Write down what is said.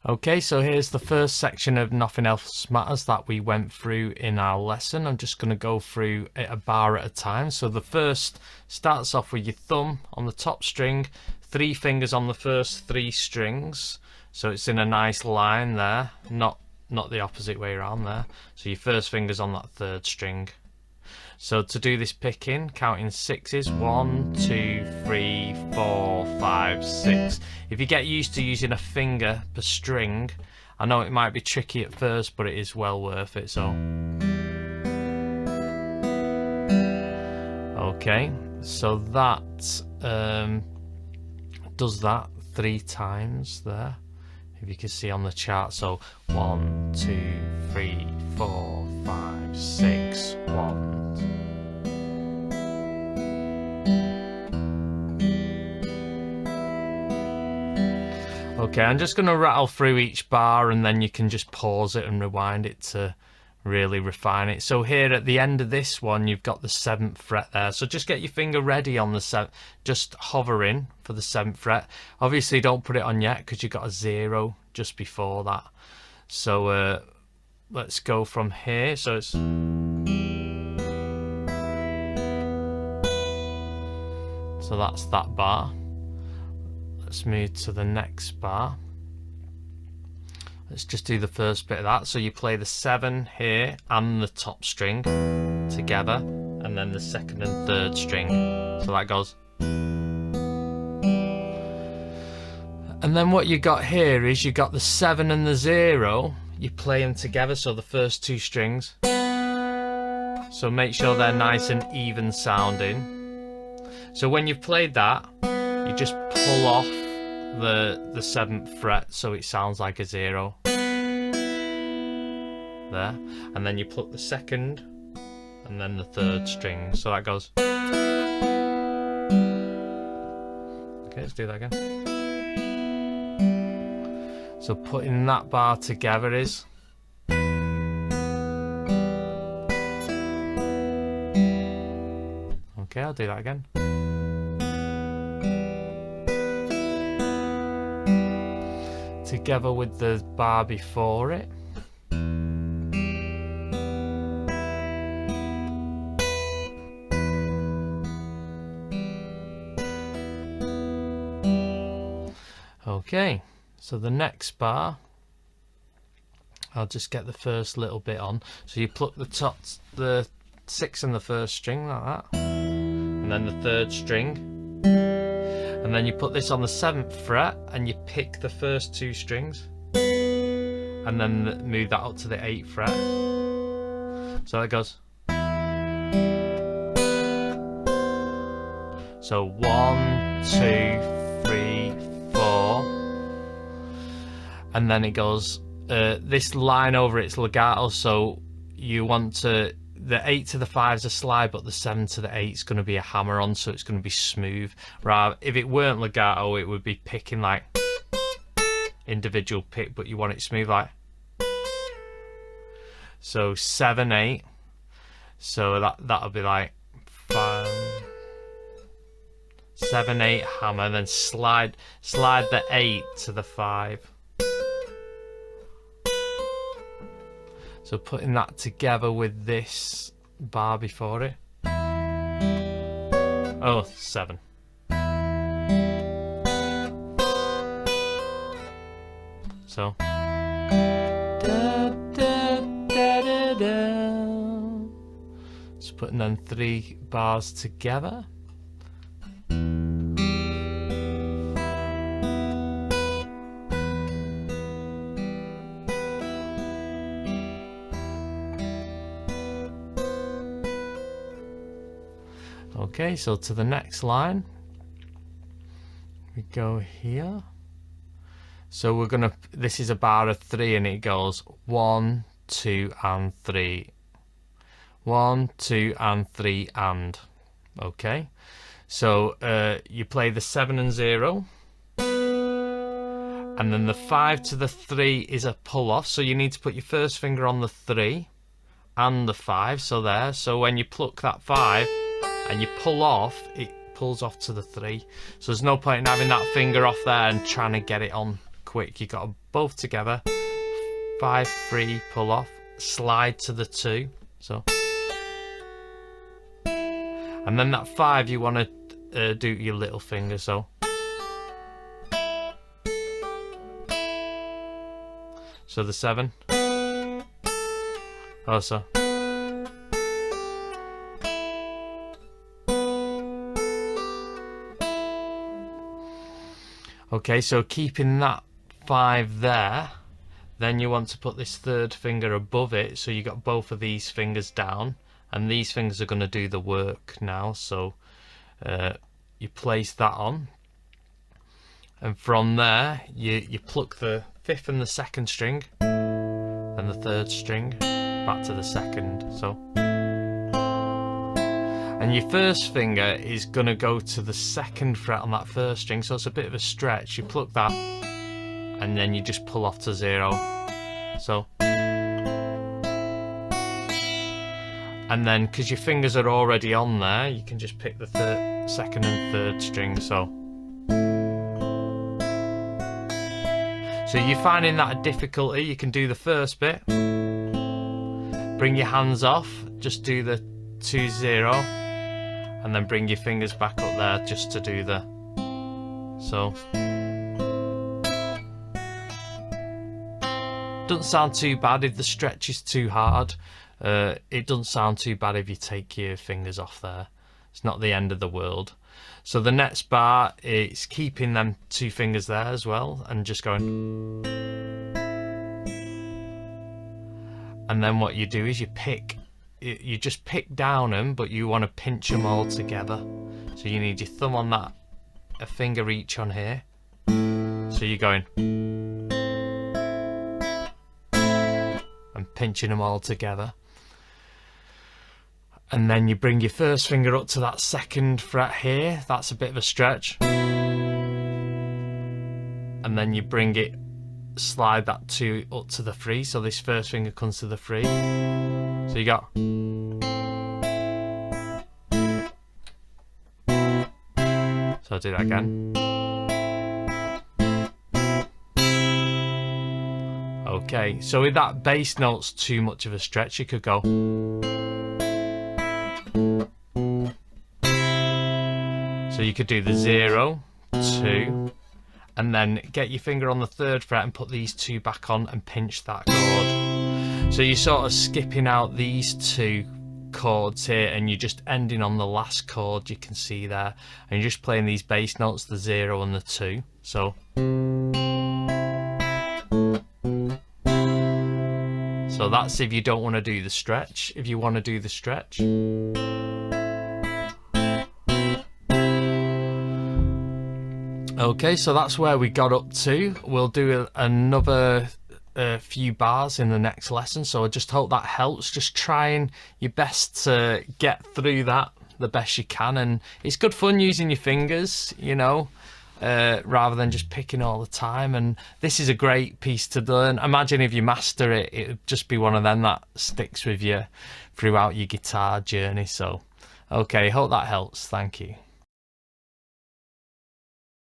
Okay, so here's the first section of Nothing Else Matters that we went through in our lesson. I'm just going to go through it a bar at a time. So the first starts off with your thumb on the top string, 3 fingers on the first 3 strings. So it's in a nice line there, not the opposite way around there. So your first finger's on that 3rd string. So to do this picking, counting 6s, 1, 2, 3, 4, 5, 6. If you get used to using a finger per string, I know it might be tricky at first, but it is well worth it. So, okay, so that does that 3 times there. If you can see on the chart, so 1, 2, 3, 4, 5, 6, 1. Okay, I'm just going to rattle through each bar and then you can just pause it and rewind it to really refine it. So here at the end of this one, you've got the 7th fret there. So just get your finger ready on the 7th, just hovering for the 7th fret. Obviously don't put it on yet because you've got a 0 just before that. So let's go from here. So it's... So that's that bar. Let's move to the next bar. Let's just do the first bit of that. So you play the 7 here and the top string together, and then the 2nd and 3rd string. So that goes. And then what you got here is you got the 7 and the 0. You play them together, so the first 2 strings. So make sure they're nice and even sounding. So when you've played that, you just pull off the 7th fret so it sounds like a 0 there, and then you pluck the 2nd and then the 3rd string, so that goes. Okay, let's do that again. So putting that bar together is... Okay, I'll do that again. Together with the bar before it. Okay, so the next bar, I'll just get the first little bit on. So you pluck the top, the 6 and the 1st string like that, and then the 3rd string. And then you put this on the 7th fret and you pick the first 2 strings and then move that up to the 8th fret. So it goes. So 1, 2, 3, 4. And then it goes, this line over it's legato, so you want to, the 8 to the 5 is a slide, but the 7 to the 8 is going to be a hammer on, so it's going to be smooth. Rather, if it weren't legato, it would be picking like individual pick, but you want it smooth like. So 7, 8. So that'll be like 5, 7, 8 hammer, then slide the 8 to the 5. So putting that together with this bar before it. Oh, 7. So. Just putting them 3 bars together. Okay, so to the next line, we go here. So we're gonna, this is a bar of 3 and it goes 1, 2 and 3. 1, 2 and 3 and. Okay, so you play the 7 and 0. And then the 5 to the 3 is a pull off, so you need to put your first finger on the 3 and the 5, so there. So when you pluck that 5, and you pull off, it pulls off to the 3. So there's no point in having that finger off there and trying to get it on quick. You got them both together. 5, 3, pull off, slide to the 2. So, and then that 5 you want to do your little finger. So the 7. Also. Okay, so keeping that 5 there, then you want to put this 3rd finger above it, so you got both of these fingers down, and these fingers are going to do the work now. So you place that on, and from there you pluck the 5th and the 2nd string and the 3rd string back to the 2nd. So, and your 1st finger is going to go to the 2nd fret on that 1st string, so it's a bit of a stretch. You pluck that and then you just pull off to 0. So, and then because your fingers are already on there, you can just pick the 2nd and 3rd string. So you're finding that a difficulty, you can do the first bit, bring your hands off, just do the 2, 0, and then bring your fingers back up there just to do the, so. Doesn't sound too bad if the stretch is too hard. It doesn't sound too bad if you take your fingers off there. It's not the end of the world. So the next bar is keeping them 2 fingers there as well, and just going. And then what you do is you just pick down them, but you want to pinch them all together. So you need your thumb on that, a finger each on here. So you're going and pinching them all together. And then you bring your 1st finger up to that 2nd fret here. That's a bit of a stretch. And then you bring it, slide that 2 up to the 3. So this 1st finger comes to the 3. So you got. So I'll do that again. Okay, so with that bass note's too much of a stretch, you could go. So you could do the 0, 2, and then get your finger on the 3rd fret and put these 2 back on and pinch that chord. So you're sort of skipping out these 2 chords here, and you're just ending on the last chord you can see there, and you're just playing these bass notes, the 0 and the 2. So that's if you don't want to do the stretch. If you want to do the stretch, okay, so that's where we got up to. We'll do another few bars in the next lesson, so I just hope that helps. Just trying your best to get through that the best you can, and it's good fun using your fingers, you know, rather than just picking all the time. And this is a great piece to learn. Imagine if you master it, it would just be one of them that sticks with you throughout your guitar journey. So okay, hope that helps. Thank you.